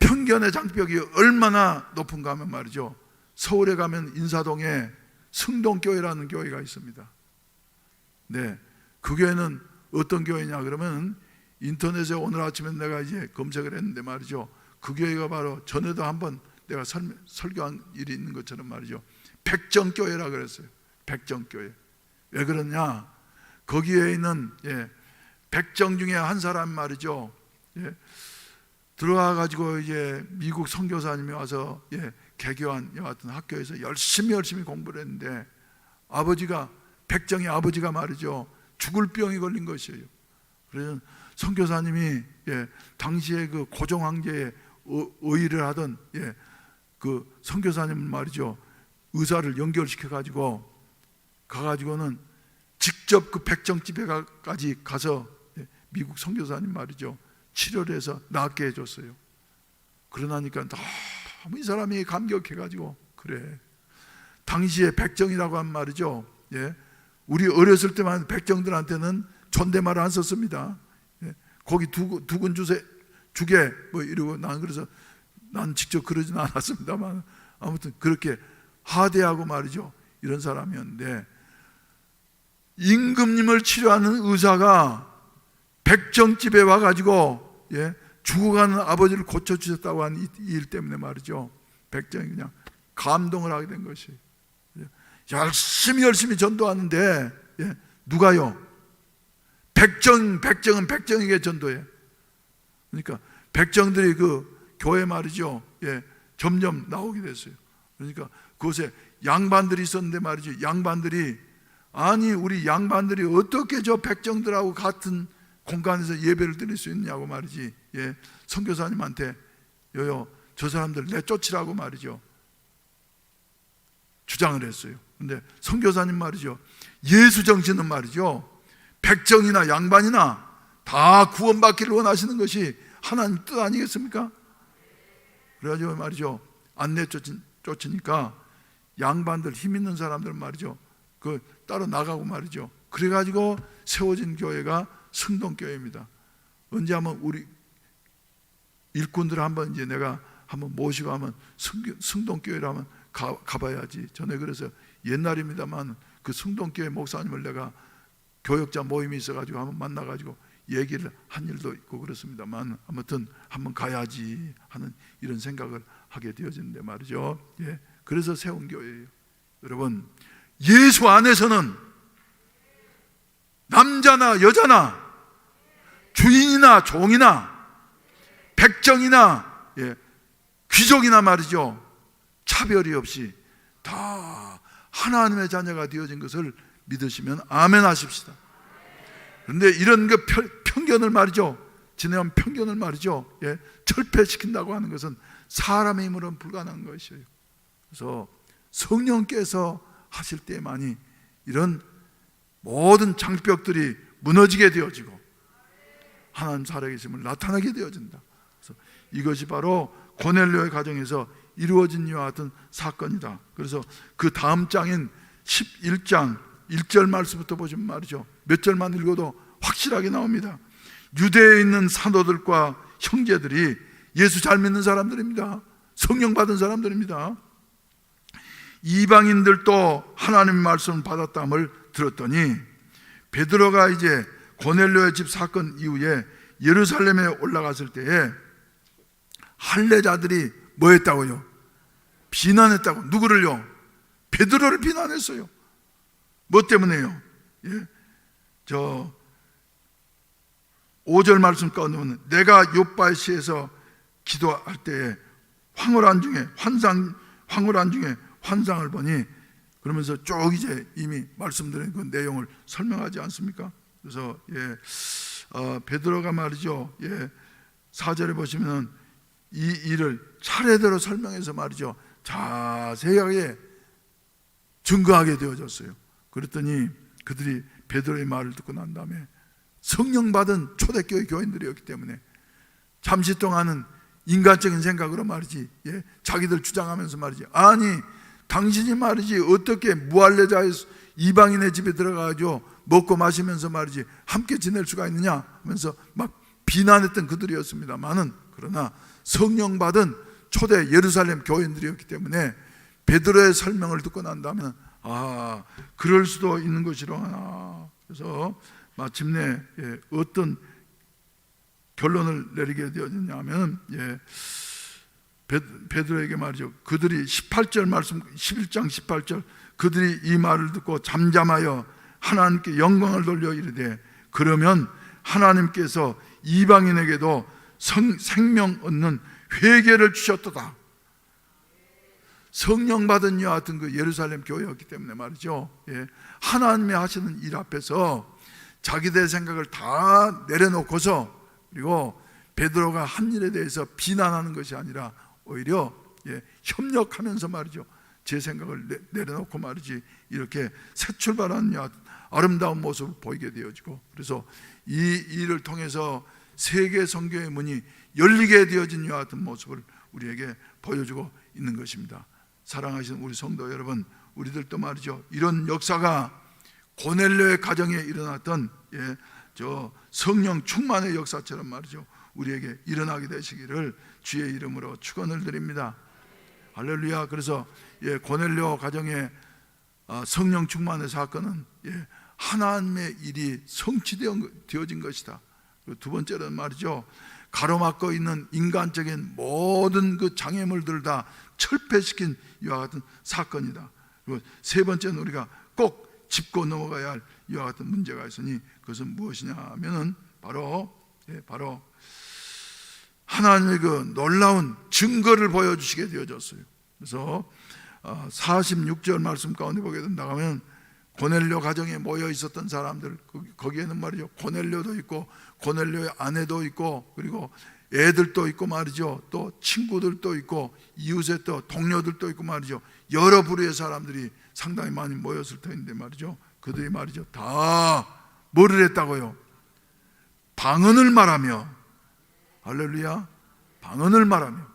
편견의 장벽이 얼마나 높은가 하면 말이죠 서울에 가면 인사동에 승동교회라는 교회가 있습니다. 그 교회는 어떤 교회냐 그러면 인터넷에 오늘 아침에 내가 이제 검색을 했는데 말이죠 그 교회가 바로 전에도 한번 내가 설교한 일이 있는 것처럼 말이죠 백정교회라 그랬어요. 백정교회. 왜 그러냐, 거기에 있는 백정 중에 한 사람 말이죠 들어와 가지고 이제 미국 선교사님이 와서 개교한 여하튼 학교에서 열심히 공부를 했는데 아버지가, 백정의 아버지가 말이죠 죽을 병이 걸린 것이에요. 그래서 선교사님이 당시에 그 고종 황제의 의의를 하던 그 선교사님을 말이죠 의사를 연결시켜 가가지고는 직접 그 백정집에까지 가서 미국 선교사님 말이죠 치료를 해서 낫게 해줬어요. 그러나니까 너무 이 사람이 감격해가지고, 그래 당시에 백정이라고 한 말이죠 우리 어렸을 때만 백정들한테는 존댓말을 안 썼습니다. 거기 두근 주게 뭐 이러고, 난 그래서 난 직접 그러진 않았습니다만 아무튼 그렇게 하대하고 말이죠 이런 사람이었는데, 임금님을 치료하는 의사가 백정집에 와가지고 죽어가는 아버지를 고쳐주셨다고 하는 이 일 때문에 말이죠 백정이 그냥 감동을 하게 된 것이, 열심히 전도하는데 누가요? 백정은 백정에게 전도해. 그러니까 백정들이 그 교회 말이죠 점점 나오게 됐어요. 그러니까 그곳에 양반들이 있었는데 말이죠 양반들이, 아니 우리 양반들이 어떻게 저 백정들하고 같은 공간에서 예배를 드릴 수 있냐고 말이지 선교사님한테 저 사람들 내쫓으라고 말이죠 주장을 했어요. 근데 선교사님 말이죠 예수 정신은 말이죠 백정이나 양반이나 다 구원받기를 원하시는 것이 하나님 뜻 아니겠습니까? 그래가지고 말이죠 안 내쫓으니까 양반들, 힘 있는 사람들 말이죠 그 따로 나가고 말이죠. 그래가지고 세워진 교회가 승동교회입니다. 언제 한번 우리 일꾼들 한번 이제 내가 한번 모시고 하면 승동교회를 한번 가봐야지. 전에 그래서 옛날입니다만 그 승동교회 목사님을 내가 교역자 모임이 있어가지고 한번 만나가지고 얘기를 한 일도 있고 그렇습니다만 아무튼 한번 가야지 하는 이런 생각을 하게 되어지는데 말이죠. 그래서 세운 교회예요. 여러분, 예수 안에서는 남자나 여자나 주인이나 종이나 백정이나 귀족이나 말이죠, 차별이 없이 다 하나님의 자녀가 되어진 것을 믿으시면 아멘 하십시다. 그런데 이런 그 편견을 말이죠, 진행한 편견을 말이죠, 철폐시킨다고 하는 것은 사람의 힘으로는 불가능한 것이에요. 그래서 성령께서 하실 때만이 이런 모든 장벽들이 무너지게 되어지고 하나님 살아계심을 나타나게 되어진다. 그래서 이것이 바로 고넬료의 가정에서 이루어진 이와 같은 사건이다. 그래서 그 다음 장인 11장 1절 말씀부터 보시면 말이죠, 몇 절만 읽어도 확실하게 나옵니다. 유대에 있는 사도들과 형제들이, 예수 잘 믿는 사람들입니다. 성령 받은 사람들입니다. 이방인들도 하나님의 말씀을 받았다함을 들었더니 베드로가 이제 고넬료의 집 사건 이후에 예루살렘에 올라갔을 때에 할례자들이 뭐 했다고요? 비난했다고. 누구를요? 베드로를 비난했어요. 뭐 때문에요? 저 5절 말씀 가운데 보면, 내가 요빠시에서 기도할 때에 황홀한 중에 환상을 보니, 그러면서 쭉 이제 이미 말씀드린 그 내용을 설명하지 않습니까? 그래서 베드로가 말이죠, 4절에 보시면 이 일을 차례대로 설명해서 말이죠, 자세하게 증거하게 되어졌어요. 그랬더니 그들이 베드로의 말을 듣고 난 다음에 성령 받은 초대교회 교인들이었기 때문에 잠시 동안은 인간적인 생각으로 말이지, 자기들 주장하면서 말이지, 아니 당신이 말이지 어떻게 무할례자의 이방인의 집에 들어가가지고 먹고 마시면서 말이지 함께 지낼 수가 있느냐 하면서 막 비난했던 그들이었습니다만은, 그러나 성령 받은 초대 예루살렘 교인들이었기 때문에 베드로의 설명을 듣고 난 다음에 그럴 수도 있는 것이로구나. 그래서 마침내 어떤 결론을 내리게 되었냐면, 베드로에게 말이죠, 그들이 18절 말씀, 11장 18절, 그들이 이 말을 듣고 잠잠하여 하나님께 영광을 돌려 이르되, 그러면 하나님께서 이방인에게도 생명 얻는 회개를 주셨도다. 성령 받은 이와 같은 그 예루살렘 교회였기 때문에 말이죠, 하나님이 하시는 일 앞에서 자기들의 생각을 다 내려놓고서, 그리고 베드로가 한 일에 대해서 비난하는 것이 아니라 오히려 협력하면서 말이죠, 제 생각을 내려놓고 말이지 이렇게 새 출발하는 아름다운 모습을 보이게 되어지고, 그래서 이 일을 통해서 세계 선교의 문이 열리게 되어진 이와 같은 모습을 우리에게 보여주고 있는 것입니다. 사랑하시는 우리 성도 여러분, 우리들도 말이죠, 이런 역사가 고넬료의 가정에 일어났던 저 성령 충만의 역사처럼 말이죠, 우리에게 일어나게 되시기를 주의 이름으로 축원을 드립니다. 할렐루야. 그래서 고넬료 가정의 성령 충만의 사건은 하나님의 일이 성취되어진 것이다. 그리고 두 번째는 말이죠, 가로막고 있는 인간적인 모든 그 장애물들을 다 철폐시킨 이와 같은 사건이다. 그리고 세 번째는 우리가 꼭 짚고 넘어가야 할 이와 같은 문제가 있으니, 그것은 무엇이냐 하면은 바로 하나님의 그 놀라운 증거를 보여주시게 되어졌어요. 그래서 46절 말씀 가운데 보게 된다 하면, 고넬료 가정에 모여 있었던 사람들, 거기에는 말이죠, 고넬료도 있고 고넬료의 아내도 있고, 그리고 애들도 있고 말이죠, 또 친구들도 있고 이웃의 또 동료들도 있고 말이죠, 여러 부류의 사람들이 상당히 많이 모였을 텐데 말이죠, 그들이 말이죠 다 뭐를 했다고요? 방언을 말하며. 할렐루야. 방언을 말하며.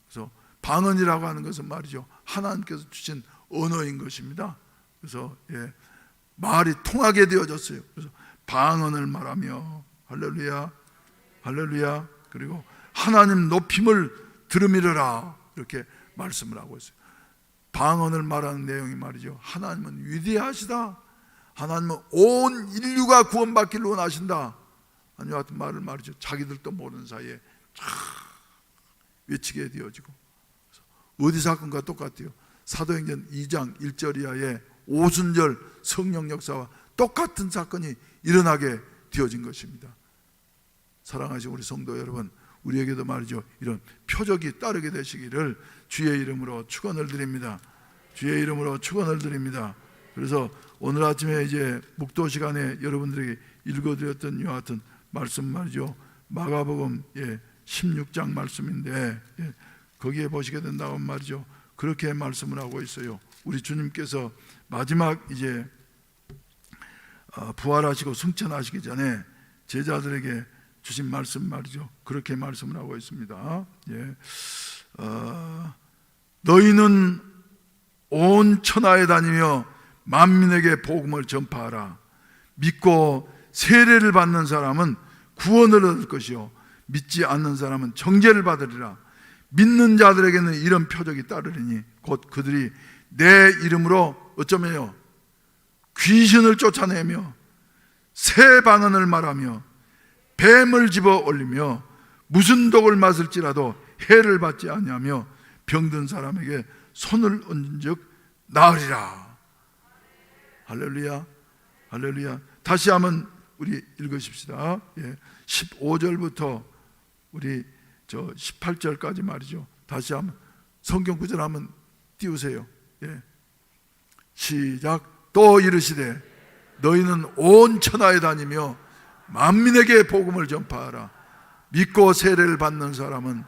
그래서 방언이라고 하는 것은 말이죠, 하나님께서 주신 언어인 것입니다. 그래서 말이 통하게 되어졌어요. 그래서 방언을 말하며. 할렐루야. 할렐루야. 그리고 하나님 높임을 들으미르라, 이렇게 말씀을 하고 있어요. 방언을 말하는 내용이 말이죠, 하나님은 위대하시다, 하나님은 온 인류가 구원받기를 원하신다, 아니와 같은 말을 말이죠, 자기들도 모르는 사이에 쫙 외치게 되어지고, 어디 사건과 똑같아요. 사도행전 2장 1절 이하의 오순절 성령 역사와 똑같은 사건이 일어나게 되어진 것입니다. 사랑하시는 우리 성도 여러분, 우리에게도 말이죠, 이런 표적이 따르게 되시기를 주의 이름으로 축원을 드립니다. 주의 이름으로 축원을 드립니다. 그래서 오늘 아침에 이제 묵도 시간에 여러분들에게 읽어드렸던 이와 같은 말씀 말이죠, 마가복음 16장 말씀인데, 거기에 보시게 된다고 말이죠, 그렇게 말씀을 하고 있어요. 우리 주님께서 마지막 이제 부활하시고 승천하시기 전에 제자들에게 주신 말씀 말이죠, 그렇게 말씀을 하고 있습니다. 너희는 온 천하에 다니며 만민에게 복음을 전파하라. 믿고 세례를 받는 사람은 구원을 얻을 것이요 믿지 않는 사람은 정죄를 받으리라. 믿는 자들에게는 이런 표적이 따르리니 곧 그들이 내 이름으로 어쩌면요 귀신을 쫓아내며 새 방언을 말하며 뱀을 집어 올리며 무슨 독을 마실지라도 해를 받지 아니하며 병든 사람에게 손을 얹은 즉 나으리라. 할렐루야, 할렐루야. 다시 한번 우리 읽으십시다. 15절부터 우리 18절까지 말이죠. 다시 한번 성경 구절 한번 띄우세요. 시작. 또 이르시되 너희는 온 천하에 다니며 만민에게 복음을 전파하라. 믿고 세례를 받는 사람은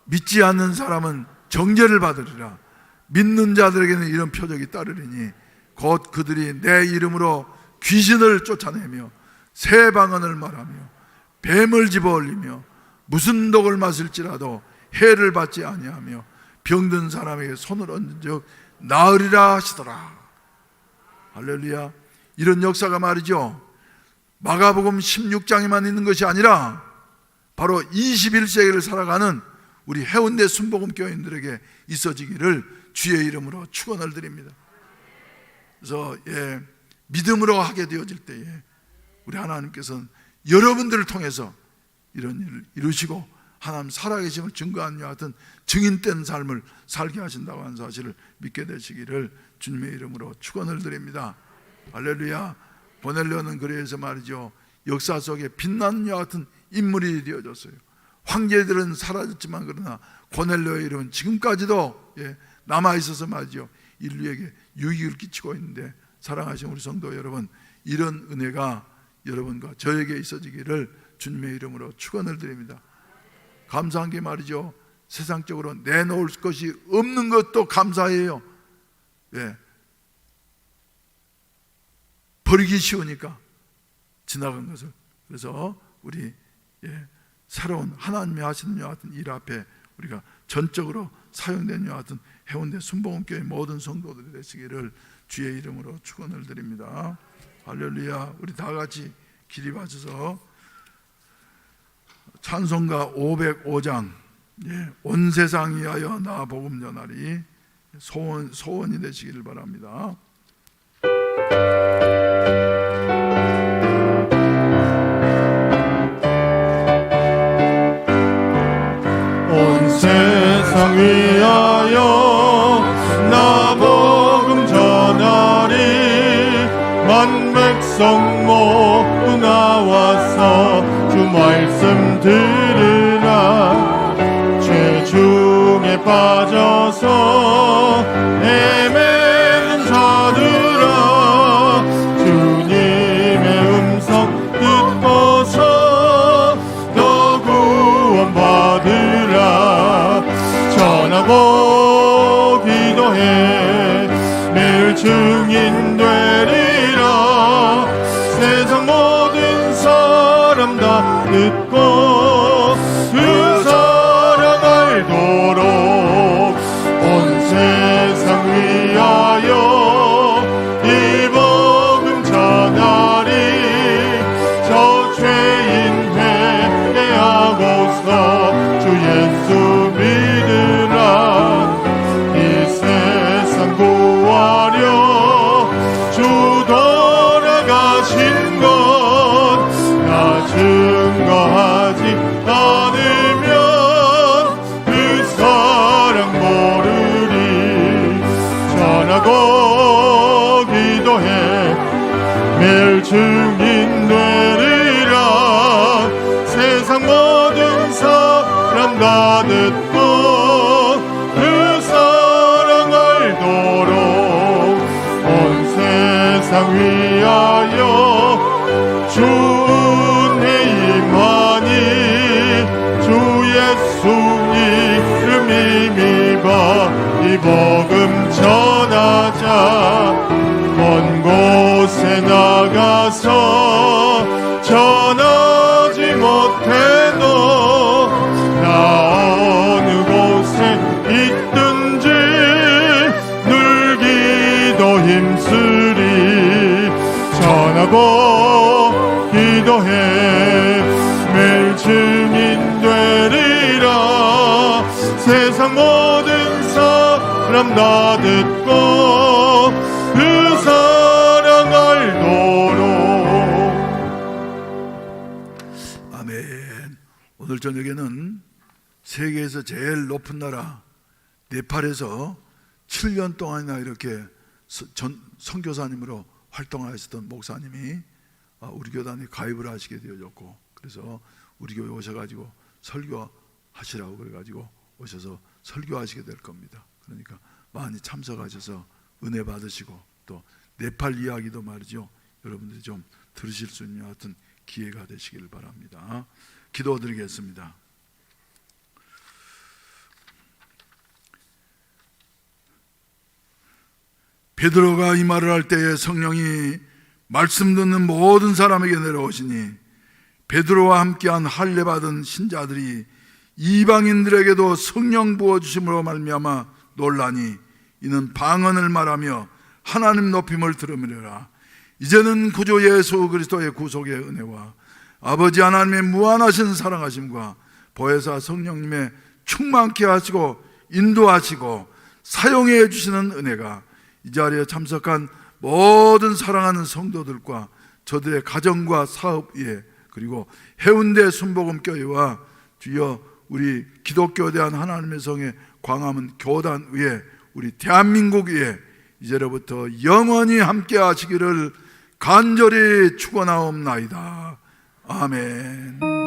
믿지 않는 사람은 정죄를 받으리라. 믿는 자들에게는 이런 표적이 따르리니 곧 그들이 내 이름으로 귀신을 쫓아내며 새 방언을 말하며 뱀을 집어 올리며 무슨 독을 마실지라도 해를 받지 아니하며 병든 사람에게 손을 얹은 즉 나으리라 하시더라. 할렐루야. 이런 역사가 말이죠, 마가복음 16장에만 있는 것이 아니라 바로 21세기를 살아가는 우리 해운대 순복음 교인들에게 있어지기를 주의 이름으로 축원을 드립니다. 그래서 믿음으로 하게 되어질 때에 우리 하나님께서는 여러분들을 통해서 이런 일을 이루시고 하나님 살아계심을 증거하는 이와 같은 증인된 삶을 살게 하신다고 하는 사실을 믿게 되시기를 주님의 이름으로 축원을 드립니다. 할렐루야. 고넬료는 그래서 말이죠, 역사 속에 빛나는 이와 같은 인물이 되어졌어요. 황제들은 사라졌지만 그러나 고넬료의 이름은 지금까지도 남아있어서 말이죠, 인류에게 유익을 끼치고 있는데, 사랑하시는 우리 성도 여러분, 이런 은혜가 여러분과 저에게 있어지기를 주님의 이름으로 축원을 드립니다. 감사한 게 말이죠, 세상적으로 내놓을 것이 없는 것도 감사해요. 버리기 쉬우니까 지나간 것을. 그래서 우리 새로운 하나님이 하시는 이와 같은 일 앞에 우리가 전적으로 사용된 이와 같은 해운대 순복음교회 모든 성도들이 되시기를 주의 이름으로 축원을 드립니다. 할렐루야. 우리 다 같이 기립하셔서 찬송가 505장 온 세상 위하여 나 복음 전하리 소원이 되시기를 바랍니다. 온 세상 위하여 나 복음 전하리 만 백성 모두 나와서 주 말씀 들으라. 죄중에 빠져서 헤매는 자들아 주님의 음성 듣고서 너 구원받으라. 전하고 기도해 매일 증인 되리라. 세상 모든 사람 다 듣고 그 사랑 알도록 온 세상 위하여 이 복음 전하리. 저 죄인 회개하고서 주 예수 믿으라. 이 세상 구하려 내 증인 되리라. 세상 모든 사람 다 듣고 그 사랑 알도록 온 세상 위하여 주 은혜 임하니 주 예수 이름 힘입어 이 복음 전하자. 먼 곳에 나가서 전하지 못해도 나 어느 곳에 있든지 늘 기도 힘쓰리. 전하고 기도해 매일 증인 되리라. 세상 모든 사람 다 듣고 그 사랑 알도록. 아멘. 오늘 저녁에는 세계에서 제일 높은 나라 네팔에서 7년 동안이나 이렇게 선교사님으로 활동하셨던 목사님이 우리 교단에 가입을 하시게 되어졌고, 그래서 우리 교회 오셔가지고 설교하시라고 그래가지고 오셔서 설교하시게 될 겁니다. 그러니까 많이 참석하셔서 은혜 받으시고 또 네팔 이야기도 말이죠, 여러분들이 좀 들으실 수 있는 같은 기회가 되시길 바랍니다. 기도드리겠습니다. 베드로가 이 말을 할 때에 성령이 말씀 듣는 모든 사람에게 내려오시니 베드로와 함께한 할례 받은 신자들이 이방인들에게도 성령 부어주심으로 말미암아 놀라니 이는 방언을 말하며 하나님 높임을 들으리라. 이제는 구주 예수 그리스도의 구속의 은혜와 아버지 하나님의 무한하신 사랑하심과 보혜사 성령님의 충만케 하시고 인도하시고 사용해 주시는 은혜가 이 자리에 참석한 모든 사랑하는 성도들과 저들의 가정과 사업 위에, 그리고 해운대 순복음교회와 주여 우리 기독교에 대한 하나님의 성의 광화문 교단 위에, 우리 대한민국 위에 이제로부터 영원히 함께 하시기를 간절히 축원하옵나이다. 아멘.